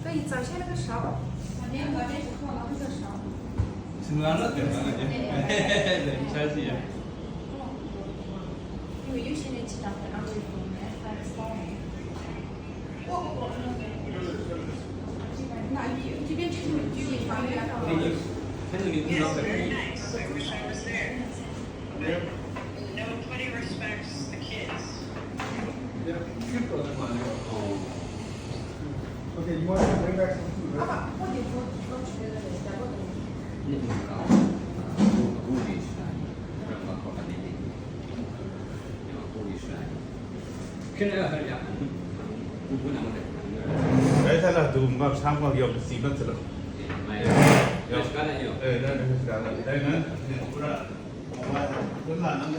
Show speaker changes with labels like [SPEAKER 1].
[SPEAKER 1] 可以找一下那个勺。
[SPEAKER 2] Sebenarnya gimana aja? Dari saya sih ya.
[SPEAKER 1] 因为有些人知道在哪里做呢，还是少呢。那这边其实距离方圆上。
[SPEAKER 2] Kan begitu loh.
[SPEAKER 3] Very nice. I wish I was there. But nobody respects the kids.
[SPEAKER 4] Okay, you want to bring back some food,
[SPEAKER 1] 爸
[SPEAKER 4] right?
[SPEAKER 1] 爸，我得我觉得在我的。
[SPEAKER 5] Ini kalau Polish berapa kota ini? Yang Polish kenapa ya? Bukan nama dia.
[SPEAKER 6] 哎，他那都没参考要西门子了。
[SPEAKER 5] Ya sekarang yuk.
[SPEAKER 6] 哎，那是啥了？哎，那不是，我那能。